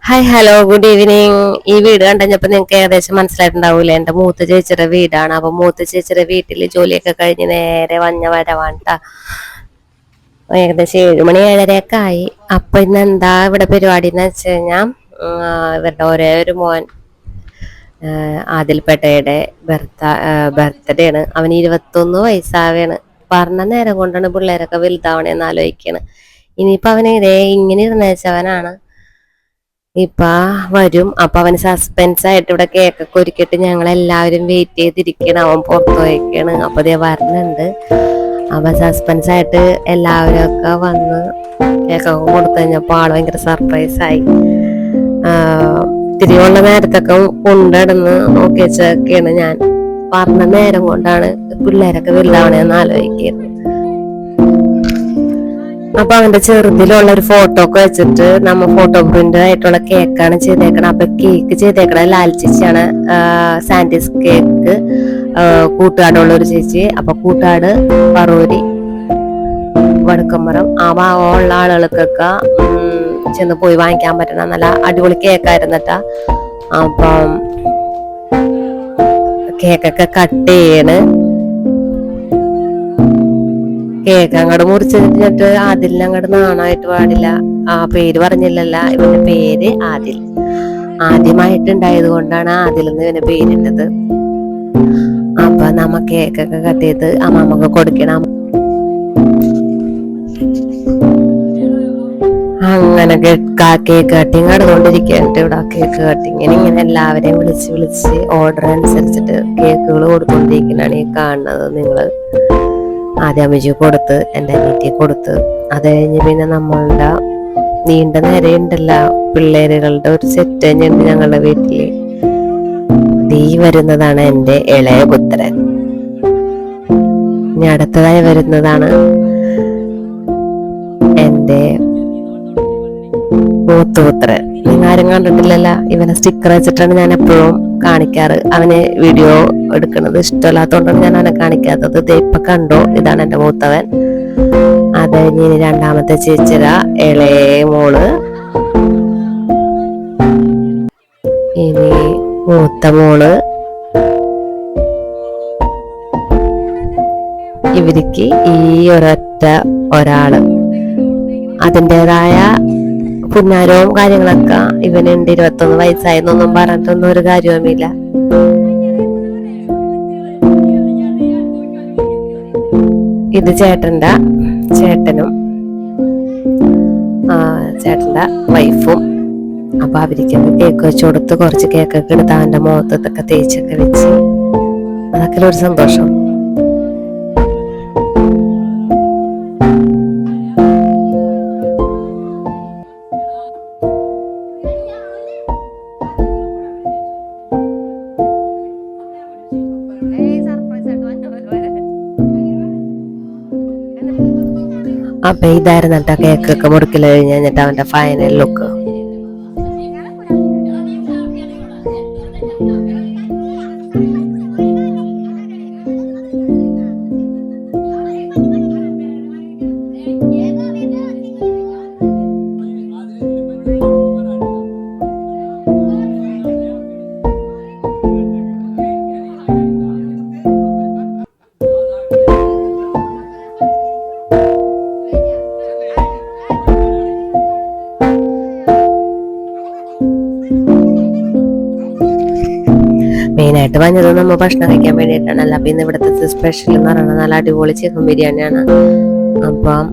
Hi hello good evening. ഈ വീട് കണ്ടപ്പോൾ നിങ്ങൾക്ക് ഏകദേശം മനസ്സിലായിട്ടുണ്ടാവൂലേ, എൻ്റെ മൂത്ത ചേച്ചിയുടെ വീടാണ്. അപ്പൊ മൂത്ത ചേച്ചിയുടെ വീട്ടിൽ ജോലിയൊക്കെ കഴിഞ്ഞ് നേരെ വന്ന വരവാണ്ട. ഏകദേശം 7 മണി 7:30 ആയി. അപ്പൊ ഇന്ന് എന്താ ഇവിടെ പരിപാടി എന്ന് വെച്ച് കഴിഞ്ഞാൽ ഇവരുടെ ഒരേ ഒരു മോൻ ആദിൽപേട്ടയുടെ ബർത്ത്ഡേ ആണ്. അവന് 21 വയസ്സാവാണ്. പറഞ്ഞ നേരം കൊണ്ടാണ് പിള്ളേരൊക്കെ വലുതാവണേന്ന് ആലോചിക്കാണ്. ഇനിയിപ്പൊ അവന് ഇതേ ഇങ്ങനെ ഇരുന്നേച്ചവനാണ്. ഇപ്പൊ വരും. അപ്പൊ അവന് സസ്പെൻസ് ആയിട്ട് ഇവിടെ കേക്കൊക്കെ ഒരുക്കിയിട്ട് ഞങ്ങൾ എല്ലാവരും വെയിറ്റ് ചെയ്തിരിക്കണം. അവൻ പുറത്തു പോയിക്കാണ്. അപ്പൊ ഇതേ വരണുണ്ട്. അപ്പൊ സസ്പെൻസ് ആയിട്ട് എല്ലാവരും ഒക്കെ വന്ന് കേക്കൊക്കെ കൊടുത്തു കഴിഞ്ഞപ്പോ ആള് ഭയങ്കര സർപ്രൈസ് ആയി. തിരിയുള്ള നേരത്തൊക്കെ കൊണ്ടിടന്ന് നോക്കി വെച്ചൊക്കെയാണ്. ഞാൻ പറഞ്ഞ നേരം കൊണ്ടാണ് പിള്ളേരൊക്കെ വലുതാവണേന്ന് ആലോചിക്കുന്നത്. അപ്പൊ അവന്റെ ചെറുതിലുള്ള ഒരു ഫോട്ടോ ഒക്കെ വെച്ചിട്ട് നമ്മ ഫോട്ടോ പ്രിന്റ് ആയിട്ടുള്ള കേക്കാണ് ചെയ്തേക്കണം. അപ്പൊ കേക്ക് ചെയ്തേക്കണ ലാൽ ചേച്ചിയാണ്. സാൻഡീസ് കേക്ക് കൂട്ടുകാടുള്ള ഒരു ചേച്ചി. അപ്പൊ കൂട്ടുകാട് പറൂരി വടക്കമ്പറം ആ ഭാഗമുള്ള ആളുകൾക്കൊക്കെ ചെന്ന് പോയി വാങ്ങിക്കാൻ പറ്റണ നല്ല അടിപൊളി കേക്കായിരുന്നിട്ടാ. അപ്പം കേക്കൊക്കെ കട്ട് ചെയ്യണ്. കേക്ക് അങ്ങോട്ട് മുറിച്ചിട്ട് ആദിലിന് അങ്ങോട്ട് നാണായിട്ട് പാടില്ല. ആ പേര് പറഞ്ഞില്ലല്ല. ഇവന്റെ പേര് ആദിൽ. ആദ്യമായിട്ടുണ്ടായത് കൊണ്ടാണ് ആദിലെന്ന് ഇവന്റെ പേരിട്ടത്. അപ്പൊ നമ്മ കേക്കൊക്കെ കട്ട് ചെയ്ത് അമ്മമ്മക്ക് കൊടുക്കണം. അങ്ങനെ കേക്ക് കട്ടിങ് നടന്നുകൊണ്ടിരിക്കുന്നുണ്ട് ഇവിടെ. കേക്ക് കട്ടിങ്ങിന് ഇങ്ങനെ എല്ലാവരെയും വിളിച്ച് ഓർഡർ അനുസരിച്ചിട്ട് കേക്കുകൾ കൊടുത്തോണ്ടിരിക്കുന്നതാണ് ഈ കാണുന്നത് നിങ്ങള്. ആദ്യം അമ്മച്ചി കൊടുത്ത്, എൻ്റെ അനിയത്തി കൊടുത്ത്, അത് കഴിഞ്ഞ് പിന്നെ നമ്മളുടെ നീണ്ട നേരെയുണ്ടല്ല പിള്ളേരുകളുടെ ഒരു സെറ്റ് തന്നെയുണ്ട് ഞങ്ങളുടെ വീട്ടില്. ഈ വരുന്നതാണ് എൻ്റെ ഇളയ പുത്രൻ. ഇനി അടുത്തതായി വരുന്നതാണ് എൻ്റെ മൂത്തുപുത്രൻ. നിങ്ങൾ ആരും കണ്ടിട്ടില്ലല്ല. ഇവനെ സ്റ്റിക്കർ വെച്ചിട്ടാണ് ഞാൻ എപ്പോഴും കാണിക്കാറ്. അവന് വീഡിയോ എടുക്കുന്നത് ഇഷ്ടമല്ലാത്തോണ്ടാണ് ഞാൻ അവനെ കാണിക്കാത്തത്. ഇത് ഇപ്പൊ കണ്ടോ, ഇതാണ് എന്റെ മൂത്തവൻ. അത് കഴിഞ്ഞ് ഇനി രണ്ടാമത്തെ ചേച്ചിര ഇളയ മോള്, ഇനി മൂത്ത മോള്. ഇവർക്ക് ഈ ഒരൊറ്റ ഒരാള് അതിൻ്റെതായ പുന്നാരവും കാര്യങ്ങളൊക്കെ ഇവനുണ്ട്. 21 വയസ്സായെന്നൊന്നും പറഞ്ഞിട്ടൊന്നും ഒരു കാര്യവുമില്ല. ഇത് ചേട്ടനും ചേട്ടന്റെ വൈഫും. അപ്പൊ അവർക്ക് കേക്ക് വെച്ച് കൊടുത്ത് കുറച്ച് കേക്കൊക്കെ എടുത്ത് അവന്റെ മുഖത്തൊക്കെ തേച്ചൊക്കെ വെച്ച് അതൊക്കെ ഒരു സന്തോഷം. അപ്പൊ ഇതായിരുന്നു കേട്ടോ കേക്കൊക്കെ മുറിക്കൽ കഴിഞ്ഞ് കഴിഞ്ഞിട്ട് അവന്റെ ഫൈനൽ ലുക്ക്. മെയിനായിട്ട് വന്നത് നമ്മൾ ഭക്ഷണം കഴിക്കാൻ വേണ്ടിയിട്ടാണല്ലോ. അപ്പൊ ഇന്ന് ഇവിടുത്തെ സ്പെഷ്യൽ എന്ന് പറയുന്നത് നല്ല അടിപൊളി ചിക്കൻ ബിരിയാണിയാണ്. അപ്പം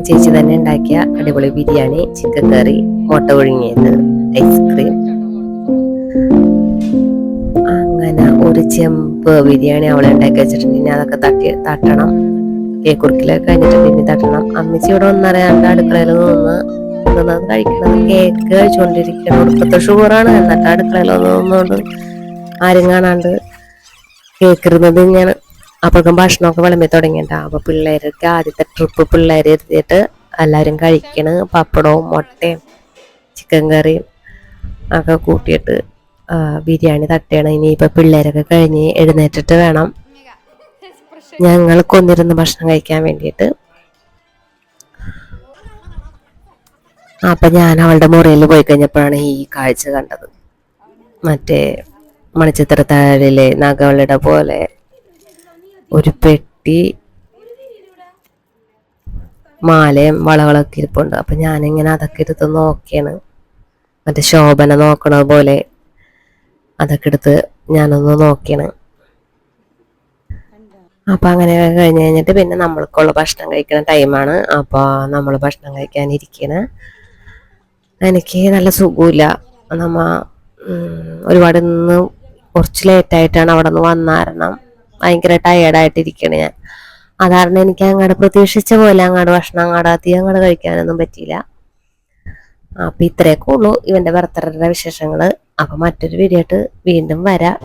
ചേച്ചി തന്നെ ഉണ്ടാക്കിയ അടിപൊളി ബിരിയാണി, ചിക്കൻ കറി, മുട്ട പുഴുങ്ങിയത്, ഐസ്ക്രീം, അങ്ങനെ ഒരു ചെമ്പ് ബിരിയാണി അവളെ ഉണ്ടാക്കി വെച്ചിട്ടുണ്ട്. ഇനി അതൊക്കെ തട്ടണം. കേക്ക് കുറുക്കിലൊക്കെ കഴിഞ്ഞിട്ട് പിന്നെ തട്ടണം. അമ്മച്ചി ഇവിടെ ഒന്നറിയാണ്ട് അടുക്കളയിൽ നിന്ന് കഴിക്കണത് കേക്ക് കഴിച്ചുകൊണ്ടിരിക്കണം. ഇപ്പത്തെ ഷുഗറാണ്. എന്നിട്ട് അടുക്കളയിൽ ഒന്നുകൊണ്ട് ആരും കാണാണ്ട് കേക്കിരുന്നത് ഞാൻ. അപ്പോഴേക്കും ഭക്ഷണമൊക്കെ വിളമ്പി തുടങ്ങിയിട്ട. അപ്പൊ പിള്ളേർക്ക് ആദ്യത്തെ ട്രിപ്പ് പിള്ളേർ എത്തിയിട്ട് എല്ലാവരും കഴിക്കണ്. പപ്പടവും മുട്ടയും ചിക്കൻ കറിയും ഒക്കെ കൂട്ടിയിട്ട് ബിരിയാണി തട്ടിയാണ്. ഇനിയിപ്പോൾ പിള്ളേരൊക്കെ കഴിഞ്ഞ് എഴുന്നേറ്റിട്ട് വേണം ഞങ്ങൾക്കൊന്നിരുന്ന് ഭക്ഷണം കഴിക്കാൻ വേണ്ടിയിട്ട്. അപ്പൊ ഞാൻ അവളുടെ മുറിയിൽ പോയി കഴിഞ്ഞപ്പോഴാണ് ഈ കാഴ്ച കണ്ടത്. മറ്റേ മണിച്ചിത്രത്താഴിലെ നഗവളുടെ പോലെ ഒരു പെട്ടി മാലയും വളകളൊക്കെ ഇരിപ്പുണ്ട്. അപ്പൊ ഞാനിങ്ങനെ അതൊക്കെ എടുത്ത് നോക്കിയാണ്, മറ്റേ ശോഭന നോക്കണ പോലെ അതൊക്കെ എടുത്ത് ഞാനൊന്ന് നോക്കിയാണ്. അപ്പൊ അങ്ങനെയൊക്കെ കഴിഞ്ഞ് കഴിഞ്ഞിട്ട് പിന്നെ നമ്മൾക്കുള്ള ഭക്ഷണം കഴിക്കുന്ന ടൈമാണ്. അപ്പൊ നമ്മൾ ഭക്ഷണം കഴിക്കാനിരിക്കണ്. എനിക്ക് നല്ല സുഖമില്ല. നമ്മ ഒരുപാട് ഇന്ന് കുറച്ച് ലേറ്റായിട്ടാണ് അവിടെ നിന്ന് വന്ന കാരണം ഭയങ്കര ടയേർഡായിട്ടിരിക്കണേ ഞാൻ. അതാരണം എനിക്ക് അങ്ങോട്ട് പ്രതീക്ഷിച്ച പോലെ അങ്ങോട്ട് ഭക്ഷണം അങ്ങോട്ട് കഴിക്കാനൊന്നും പറ്റിയില്ല. അപ്പൊ ഇത്രയൊക്കെ ഉള്ളൂ ഇവന്റെ ബർത്ത്ഡേയുടെ വിശേഷങ്ങള്. അപ്പൊ മറ്റൊരു വീഡിയോ ആയിട്ട് വീണ്ടും വരാം.